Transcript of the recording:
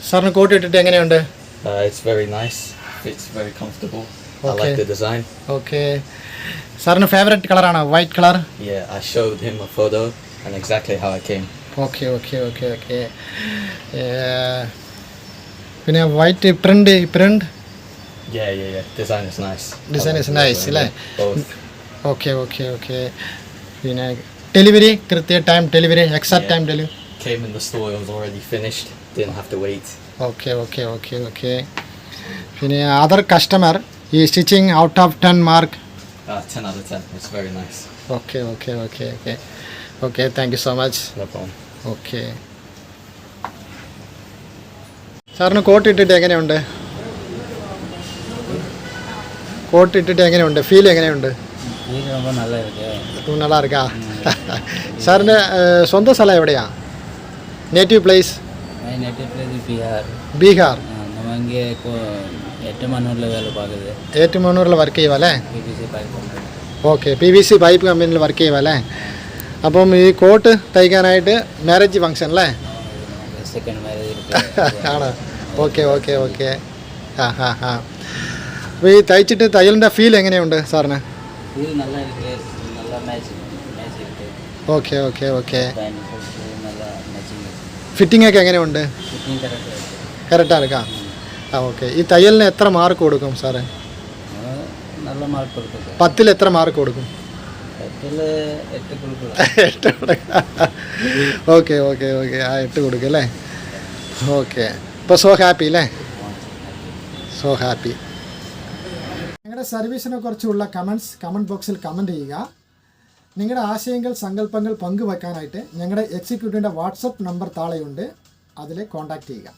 സാറിന് കോട്ട് ഇട്ടിട്ട് എങ്ങനെയുണ്ട്? It's very nice. It's very comfortable. I Okay. like the design. Okay. സാറിന് favourite കളറാണോ white colour? Yeah, I showed him a photo and exactly how I came. Okay okay okay okay. പിന്നെ white print Yeah. Design is nice. Design I is like nice the അല്ലേ? both. Okay okay okay. പിന്നെ delivery കൃത്യ time delivery exact time delivery? Came in the store, it was already finished. Didn't have to wait. Okay okay okay okay. പിന്നെ other customer ഈ stitching out of 10 mark? 10 out of 10. It's very nice. Okay okay okay okay okay. Thank you so much. No problem. Okay. സാറിന് coat ഇട്ടിട്ട് എങ്ങനെയുണ്ട്? Coat ഇട്ടിട്ട് എങ്ങനെയുണ്ട്? Feel എങ്ങനെയുണ്ട്? ரொம்ப நல்லா இருக்கு. நல்லா இருக்கா? സാറിൻ്റെ സ്വന്തം സ്ഥലം എവിടെയാ? Native place? Native place Bihar. Bihar. நம்ம இங்கே எட்டுமனூரில் வேலை பார்க்குது. ഏറ്റുമാനൂരിൽ വർക്ക് ചെയ്യുക അല്ലേ? PVC pipe company. Okay. PVC pipe കമ്പനിയിൽ വർക്ക് ചെയ്യുക അല്ലേ? അപ്പം ഈ കോട്ട് തയ്ക്കാനായിട്ട് മാരേജ് ഫങ്ഷൻ അല്ലേ? செகண்ட் மேரேஜ் இருக்கு. ആണോ? Okay okay okay. ആ. അപ്പോൾ ഈ തയ്ച്ചിട്ട് തയ്യലിൻ്റെ ഫീൽ എങ്ങനെയുണ്ട് സാറിന്? இது நல்லா இருக்கு. நல்லா மேட்ச் இருக்கு. Okay okay okay. நல்லா மேட்சிங் இருக்கு. ഫിറ്റിംഗ് ഒക്കെ എങ്ങനെയുണ്ട്? ஃபிட்டிங் கரெக்டாக இருக்கு. കറക്റ്റാണ് എടുക്കാം. ആ ഓക്കെ. ഈ തയ്യലിന് എത്ര മാർക്ക് കൊടുക്കും സാറേ? நல்ல மார்க் கொடுக்குது. 10ൽ എത്ര മാർക്ക് കൊടുക്കും? 10ൽ 8 கொடுக்கலாம். 8 കൊടുക്കാം. Okay okay okay. ആ 8 കൊടുക്കും അല്ലേ? ഓക്കെ. ഇപ്പോൾ സോ ഹാപ്പി അല്ലേ? So happy. നിങ്ങളുടെ സർവീസിനെ കുറിച്ചുള്ള കമൻറ്റ് ബോക്സിൽ കമൻറ്റ് ചെയ്യുക. നിങ്ങളുടെ ആശയങ്ങൾ സങ്കല്പങ്ങൾ പങ്കുവെക്കാനായിട്ട് ഞങ്ങളുടെ എക്സിക്യൂട്ടീവിൻ്റെ വാട്സപ്പ് നമ്പർ താഴെയുണ്ട്, അതിൽ കോൺടാക്റ്റ് ചെയ്യുക.